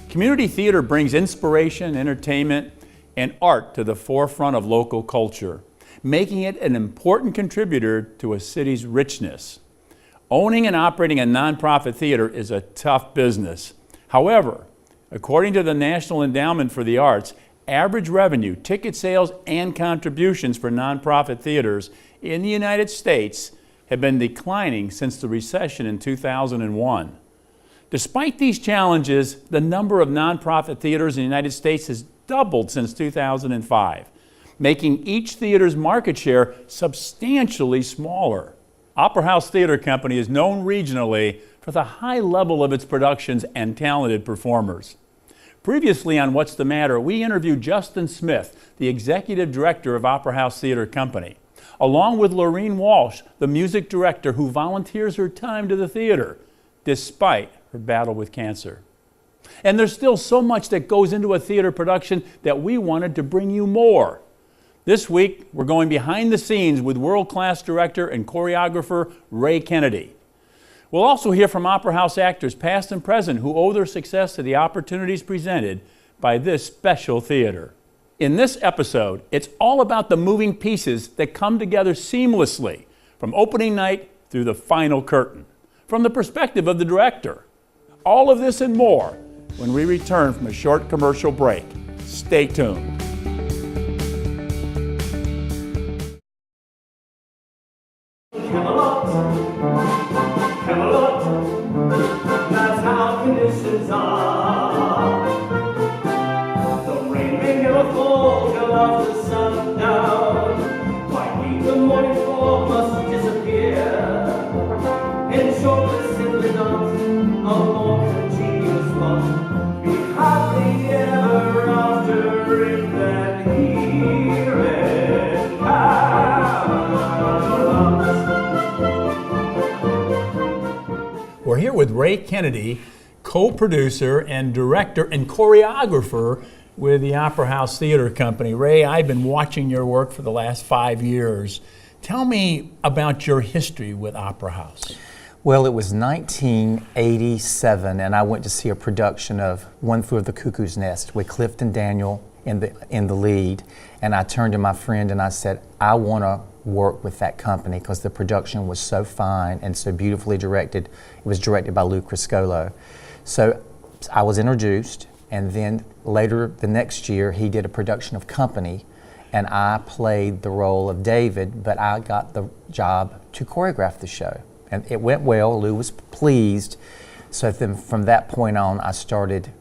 Community theater brings inspiration, entertainment, and art to the forefront of local culture, making it an important contributor to a city's richness. Owning and operating a nonprofit theater is a tough business. However, according to the National Endowment for the Arts, average revenue, ticket sales, and contributions for nonprofit theaters in the United States have been declining since the recession in 2001. Despite these challenges, the number of nonprofit theaters in the United States has doubled since 2005, making each theater's market share substantially smaller. Opera House Theater Company is known regionally for the high level of its productions and talented performers. Previously on What's the Matter, we interviewed Justin Smith, the executive director of Opera House Theater Company, along with Lorene Walsh, the music director who volunteers her time to the theater, despite her battle with cancer. And there's still so much that goes into a theater production that we wanted to bring you more. This week, we're going behind the scenes with world-class director and choreographer Ray Kennedy. We'll also hear from Opera House actors past and present who owe their success to the opportunities presented by this special theater. In this episode, it's all about the moving pieces that come together seamlessly from opening night through the final curtain, from the perspective of the director. All of this and more when we return from a short commercial break. Stay tuned. That's how conditions are. The rain may never fall till after sundown. Why need the morning fog must disappear? In short, it's simply not a more congenial spot. We hardly ever after it than here in We're here with Ray Kennedy, co-producer and director and choreographer with the Opera House Theater Company. Ray, I've been watching your work for the last 5 years. Tell me about your history with Opera House. Well, it was 1987, and I went to see a production of One Flew Over the Cuckoo's Nest with Clifton Daniel in the lead. And I turned to my friend and I said, I want to work with that company because the production was so fine and so beautifully directed. It was directed by Lou Criscolo. So I was introduced, and then later the next year he did a production of Company, and I played the role of David, but I got the job to choreograph the show. And it went well. Lou was pleased. So then from that point on, I started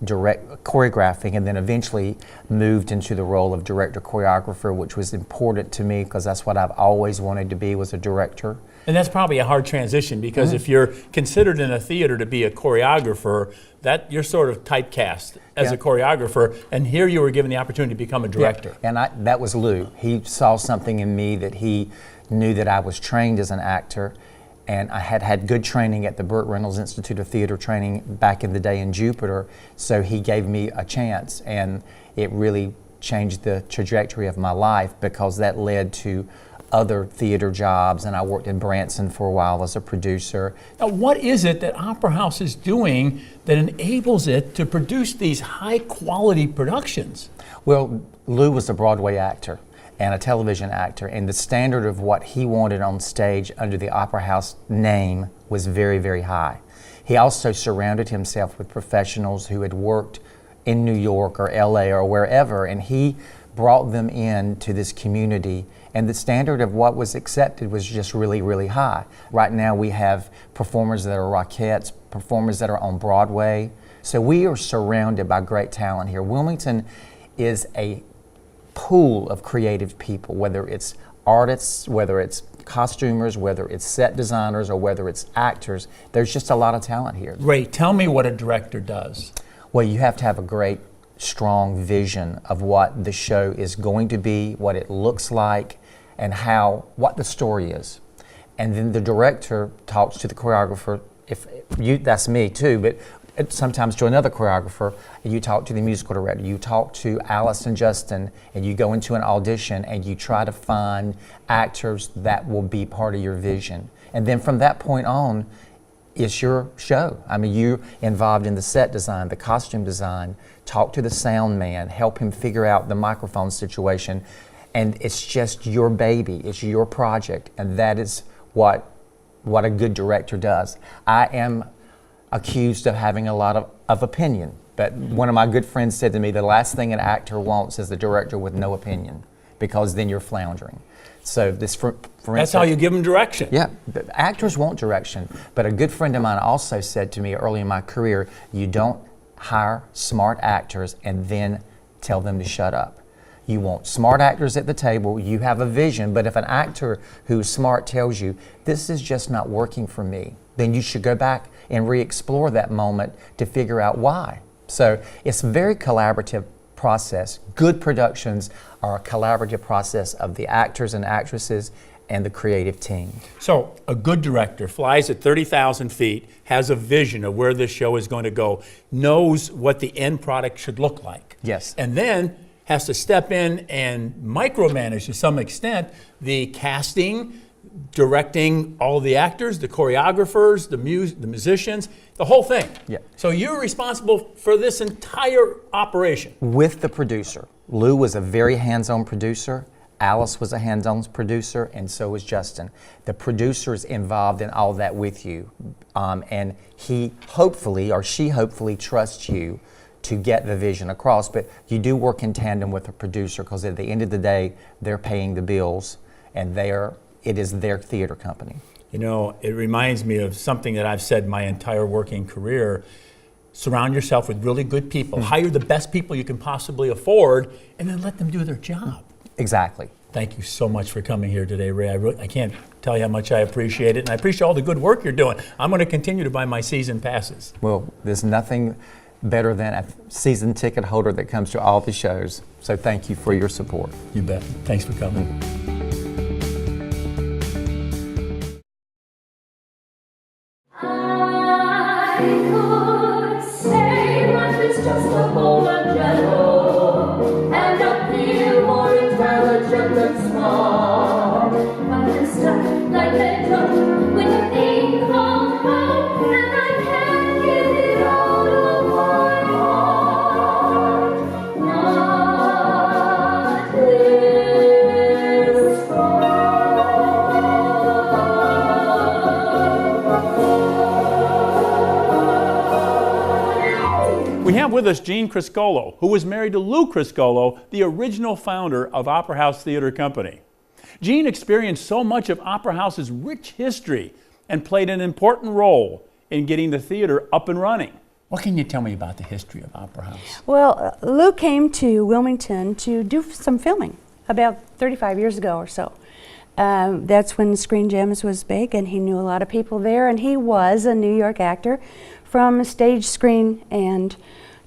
choreographing, and then eventually moved into the role of director choreographer, which was important to me because that's what I've always wanted to be, was a director. And that's probably a hard transition because if you're considered in a theater to be a choreographer, that you're sort of typecast as a choreographer, and here you were given the opportunity to become a director. Yeah. And that was Lou. He saw something in me that he knew that I was trained as an actor, and I had had good training at the Burt Reynolds Institute of Theater Training back in the day in Jupiter, so he gave me a chance, and it really changed the trajectory of my life because that led to other theater jobs, and I worked in Branson for a while as a producer. Now, what is it that Opera House is doing that enables it to produce these high-quality productions? Well, Lou was a Broadway actor and a television actor, and the standard of what he wanted on stage under the Opera House name was very, very high. He also surrounded himself with professionals who had worked in New York or LA or wherever, and he brought them in to this community, and the standard of what was accepted was just really, really high. Right now we have performers that are Rockettes, performers that are on Broadway, so we are surrounded by great talent here. Wilmington is a pool of creative people, whether it's artists, whether it's costumers, whether it's set designers, or whether it's actors. There's just a lot of talent here. Ray, tell me what a director does. Well, you have to have a great, strong vision of what the show is going to be, what it looks like, and what the story is. And then the director talks to the choreographer. That's me too, but sometimes to another choreographer, you talk to the musical director, you talk to Alice and Justin, and you go into an audition and you try to find actors that will be part of your vision. And then from that point on, it's your show. I mean, you're involved in the set design, the costume design, talk to the sound man, help him figure out the microphone situation, and it's just your baby, it's your project, and that is what a good director does. I am accused of having a lot of opinion, but one of my good friends said to me, the last thing an actor wants is a director with no opinion, because then you're floundering. So this, for That's instance, how you give them direction. yeah, but actors want direction. But a good friend of mine also said to me early in my career, you don't hire smart actors and then tell them to shut up. You want smart actors at the table, you have a vision, but if an actor who's smart tells you, this is just not working for me, then you should go back and re-explore that moment to figure out why. So it's a very collaborative process. Good productions are a collaborative process of the actors and actresses and the creative team. So a good director flies at 30,000 feet, has a vision of where this show is going to go, knows what the end product should look like. Yes. And then has to step in and micromanage to some extent the casting, directing all the actors, the choreographers, the musicians, the whole thing. Yeah. So you're responsible for this entire operation. With the producer. Lou was a very hands-on producer. Alice was a hands-on producer, and so was Justin. The producer's involved in all that with you, and he hopefully, or she hopefully, trusts you to get the vision across. But you do work in tandem with the producer, because at the end of the day, they're paying the bills, and it is their theater company. You know, it reminds me of something that I've said my entire working career. Surround yourself with really good people. Hire the best people you can possibly afford, and then let them do their job. Exactly. Thank you so much for coming here today, Ray. I can't tell you how much I appreciate it, and I appreciate all the good work you're doing. I'm going to continue to buy my season passes. Well, there's nothing better than a season ticket holder that comes to all the shows. So thank you for your support. You bet. Thanks for coming. We have with us Gene Criscolo, who was married to Lou Criscolo, the original founder of Opera House Theater Company. Gene experienced so much of Opera House's rich history and played an important role in getting the theater up and running. What can you tell me about the history of Opera House? Well, Lou came to Wilmington to do some filming about 35 years ago or so. That's when Screen Gems was big, and he knew a lot of people there, and he was a New York actor from stage, screen, and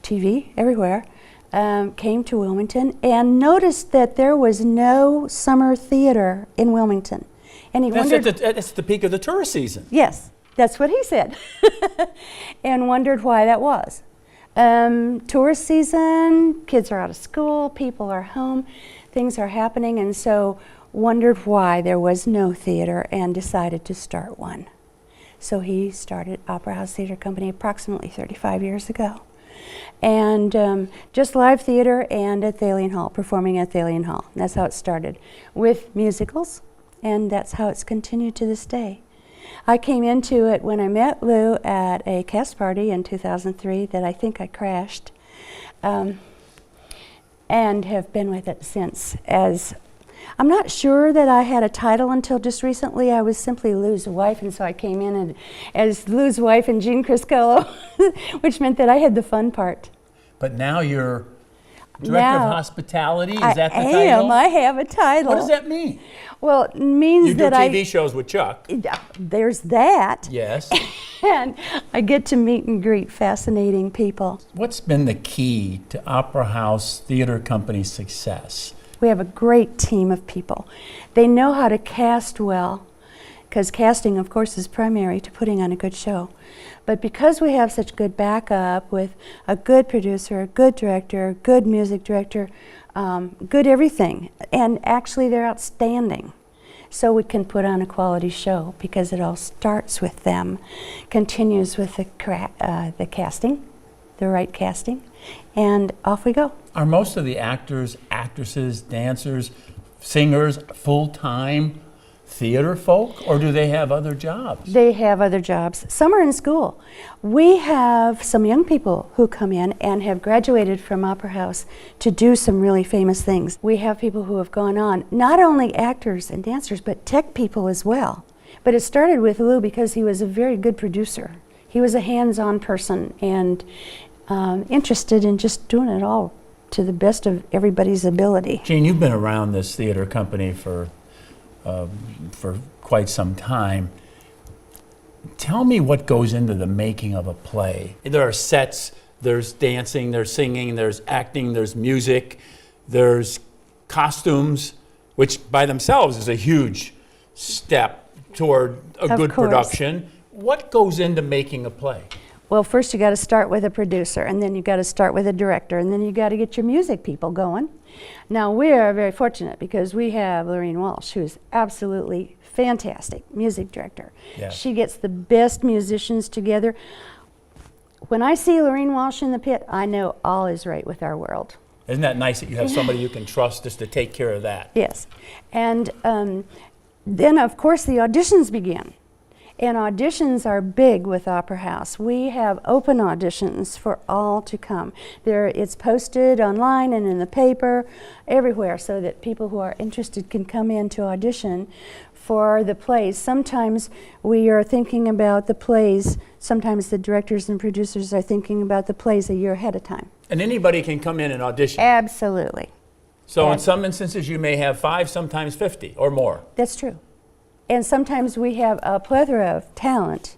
TV, everywhere. Came to Wilmington and noticed that there was no summer theater in Wilmington. And he wondered... That's the peak of the tourist season. Yes, that's what he said. And wondered why that was. Tourist season, kids are out of school, people are home, things are happening, and so wondered why there was no theater and decided to start one. So he started Opera House Theater Company approximately 35 years ago. And just live theater and at Thalian Hall, performing at Thalian Hall. That's how it started, with musicals, and that's how it's continued to this day. I came into it when I met Lou at a cast party in 2003 that I think I crashed, and have been with it since. I'm not sure that I had a title until just recently. I was simply Lou's wife, and so I came in as Lou's wife and Gene Criscolo, which meant that I had the fun part. But now you're Director of Hospitality, is that the title? I am. I have a title. What does that mean? Well, it means you do that TV shows with Chuck. There's that. Yes. And I get to meet and greet fascinating people. What's been the key to Opera House Theater Company's success? We have a great team of people. They know how to cast well, because casting, of course, is primary to putting on a good show. But because we have such good backup with a good producer, a good director, good music director, good everything, and actually they're outstanding. so we can put on a quality show, because it all starts with them, continues with the casting, the right casting, and off we go. Are most of the actors, actresses, dancers, singers full-time theater folk, or do they have other jobs? They have other jobs. Some are in school. We have some young people who come in and have graduated from Opera House to do some really famous things. We have people who have gone on, not only actors and dancers, but tech people as well. But it started with Lou because he was a very good producer. He was a hands-on person and interested in just doing it all to the best of everybody's ability. Jean, you've been around this theater company for quite some time. Tell me what goes into the making of a play. There are sets, there's dancing, there's singing, there's acting, there's music, there's costumes, which by themselves is a huge step toward a Of good course. production. What goes into making a play? Well, first you got to start with a producer, and then you got to start with a director, and then you got to get your music people going. Now, we are very fortunate because we have Lorraine Walsh, who is absolutely fantastic music director. Yes. She gets the best musicians together. When I see Lorraine Walsh in the pit, I know all is right with our world. Isn't that nice that you have somebody you can trust just to take care of that? Yes. And then, of course, the auditions begin. And auditions are big with Opera House. We have open auditions for all to come. It's posted online and in the paper, everywhere, so that people who are interested can come in to audition for the plays. Sometimes we are thinking about the plays, sometimes the directors and producers are thinking about the plays a year ahead of time. And anybody can come in and audition. Absolutely. So in some instances you may have 5, sometimes 50 or more. That's true. And sometimes we have a plethora of talent,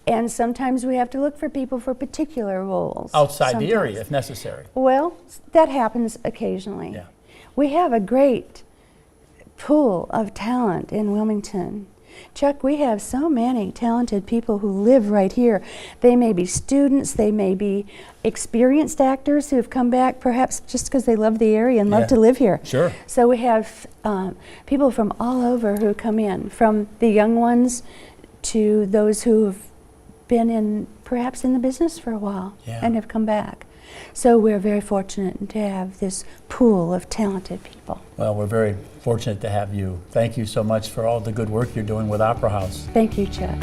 and sometimes we have to look for people for particular roles. Outside the area if necessary. Well, that happens occasionally. Yeah. We have a great pool of talent in Wilmington. Chuck, we have so many talented people who live right here. They may be students, they may be experienced actors who have come back perhaps just because they love the area and love to live here. Sure. So we have people from all over who come in, from the young ones to those who have been perhaps in the business for a while and have come back. So we're very fortunate to have this pool of talented people. Well, we're very fortunate to have you. Thank you so much for all the good work you're doing with Opera House. Thank you, Chuck.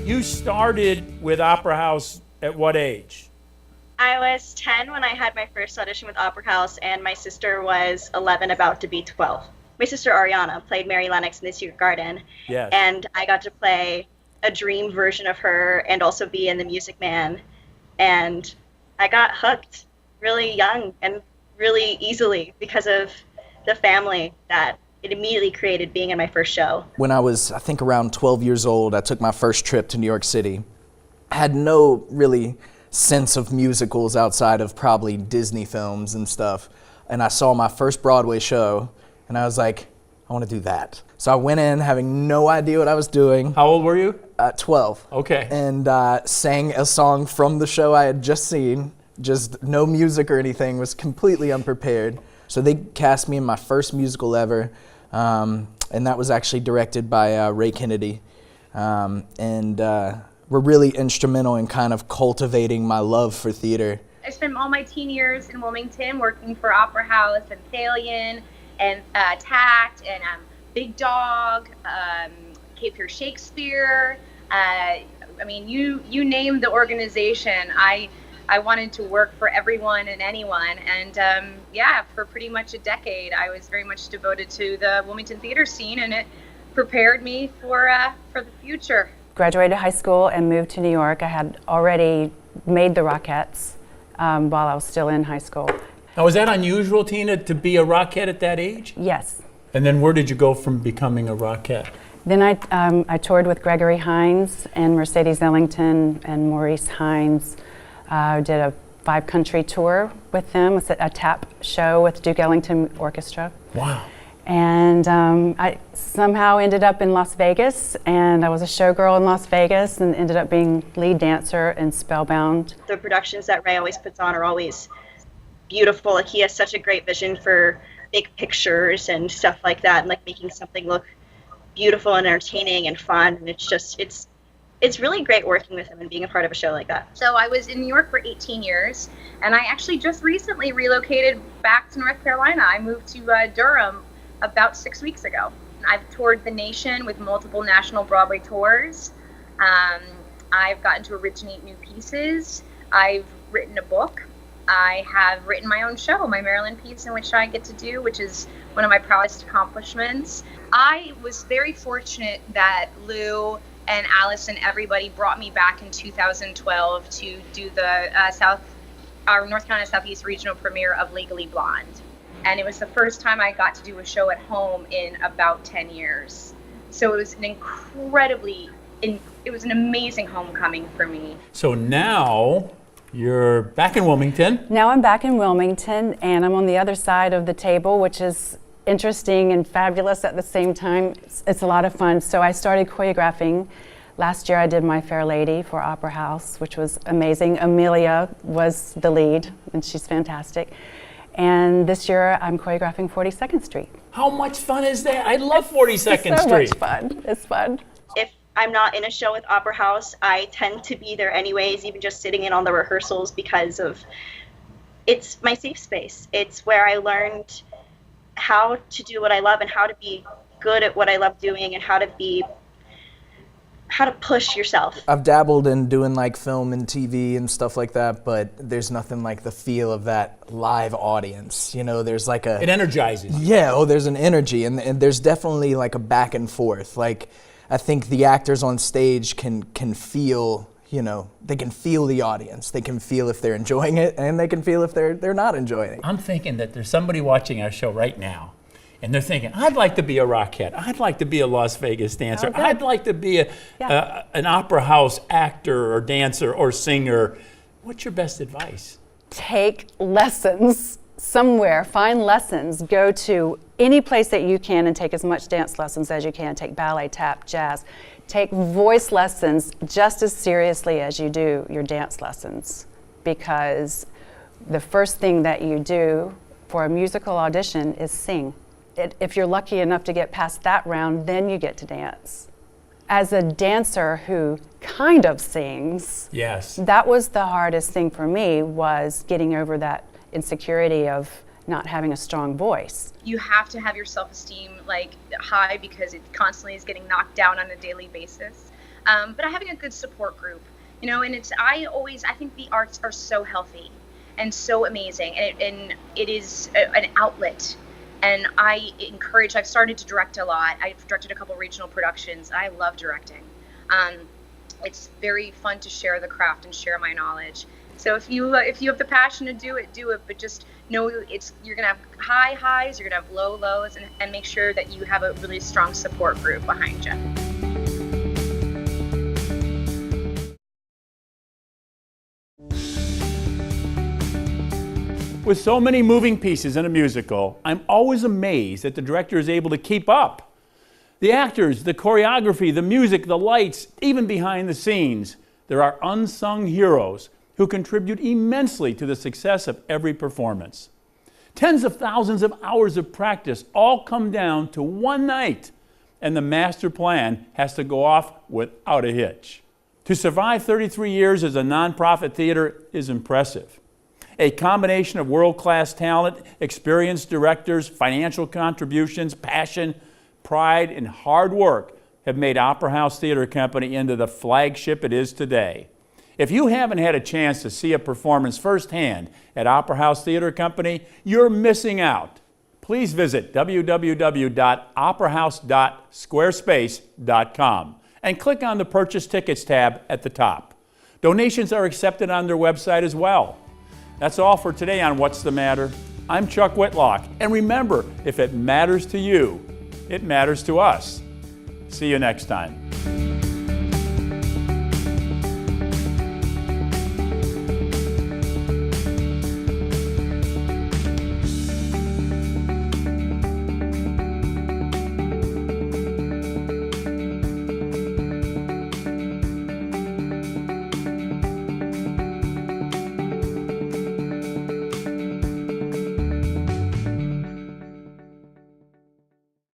You started with Opera House at what age? I was 10 when I had my first audition with Opera House, and my sister was 11, about to be 12. My sister Ariana played Mary Lennox in The Secret Garden, Yes. and I got to play a dream version of her and also be in The Music Man. And I got hooked really young and really easily because of the family that it immediately created being in my first show. When I was, I think, around 12 years old, I took my first trip to New York City. I had no really sense of musicals outside of probably Disney films and stuff. And I saw my first Broadway show, and I was like, I want to do that. So I went in having no idea what I was doing. How old were you? 12. Okay. And sang a song from the show I had just seen. Just no music or anything, was completely unprepared. So they cast me in my first musical ever, and that was actually directed by Ray Kennedy. Were really instrumental in kind of cultivating my love for theater. I spent all my teen years in Wilmington working for Opera House and Thalian and Tact and Big Dog, Cape Fear Shakespeare. I mean, you name the organization. I wanted to work for everyone and anyone. And for pretty much a decade, I was very much devoted to the Wilmington theater scene, and it prepared me for the future. Graduated high school and moved to New York. I had already made the Rockettes while I was still in high school. Now, was that unusual, Tina, to be a Rockette at that age? Yes. And then where did you go from becoming a Rockette? Then I toured with Gregory Hines and Mercedes Ellington and Maurice Hines. Did a 5-country tour with them. It was a tap show with Duke Ellington Orchestra. Wow. And I somehow ended up in Las Vegas, and I was a showgirl in Las Vegas and ended up being lead dancer in Spellbound. The productions that Ray always puts on are always beautiful. Like, he has such a great vision for big pictures and stuff like that, and like making something look beautiful and entertaining and fun. And it's really great working with him and being a part of a show like that. So I was in New York for 18 years, and I actually just recently relocated back to North Carolina. I moved to Durham about 6 weeks ago. I've toured the nation with multiple national Broadway tours. I've gotten to originate new pieces. I've written a book. I have written my own show, my Maryland piece, in which I get to do, which is one of my proudest accomplishments. I was very fortunate that Lou and Alice and everybody brought me back in 2012 to do the our North Carolina Southeast regional premiere of Legally Blonde. And it was the first time I got to do a show at home in about 10 years. So it was it was an amazing homecoming for me. So now you're back in Wilmington. Now I'm back in Wilmington, and I'm on the other side of the table, which is interesting and fabulous at the same time. It's a lot of fun. So I started choreographing. Last year I did My Fair Lady for Opera House, which was amazing. Amelia was the lead, and she's fantastic. And this year I'm choreographing 42nd Street. How much fun is that? I love 42nd It's so Street. much fun. It's fun. If I'm not in a show with Opera House, I tend to be there anyways, even just sitting in on the rehearsals, because it's my safe space. It's where I learned how to do what I love and how to be good at what I love doing and how to push yourself. I've dabbled in doing like film and TV and stuff like that, but there's nothing like the feel of that live audience. You know, there's like It energizes. Yeah, there's an energy, and there's definitely like a back and forth. Like, I think the actors on stage can feel, you know, they can feel the audience. They can feel if they're enjoying it, and they can feel if they're not enjoying it. I'm thinking that there's somebody watching our show right now, and they're thinking, I'd like to be a Rockette. I'd like to be a Las Vegas dancer. Oh, good. I'd like to be an opera house actor or dancer or singer. What's your best advice? Take lessons somewhere, find lessons, go to any place that you can and take as much dance lessons as you can. Take ballet, tap, jazz. Take voice lessons just as seriously as you do your dance lessons, because the first thing that you do for a musical audition is sing. If you're lucky enough to get past that round, then you get to dance. As a dancer who kind of sings, Yes. that was the hardest thing for me, was getting over that insecurity of not having a strong voice. You have to have your self-esteem like high, because it constantly is getting knocked down on a daily basis. But having a good support group, you know, and I think the arts are so healthy and so amazing, and it is an outlet. And I've started to direct a lot. I've directed a couple regional productions. I love directing. It's very fun to share the craft and share my knowledge. So if you have the passion to do it, but just know you're gonna have high highs, you're gonna have low lows, and make sure that you have a really strong support group behind you. With so many moving pieces in a musical, I'm always amazed that the director is able to keep up. The actors, the choreography, the music, the lights, even behind the scenes, there are unsung heroes who contribute immensely to the success of every performance. Tens of thousands of hours of practice all come down to one night, and the master plan has to go off without a hitch. To survive 33 years as a nonprofit theater is impressive. A combination of world-class talent, experienced directors, financial contributions, passion, pride, and hard work have made Opera House Theater Company into the flagship it is today. If you haven't had a chance to see a performance firsthand at Opera House Theater Company, you're missing out. Please visit www.operahouse.squarespace.com and click on the Purchase Tickets tab at the top. Donations are accepted on their website as well. That's all for today on What's the Matter? I'm Chuck Whitlock, and remember, if it matters to you, it matters to us. See you next time.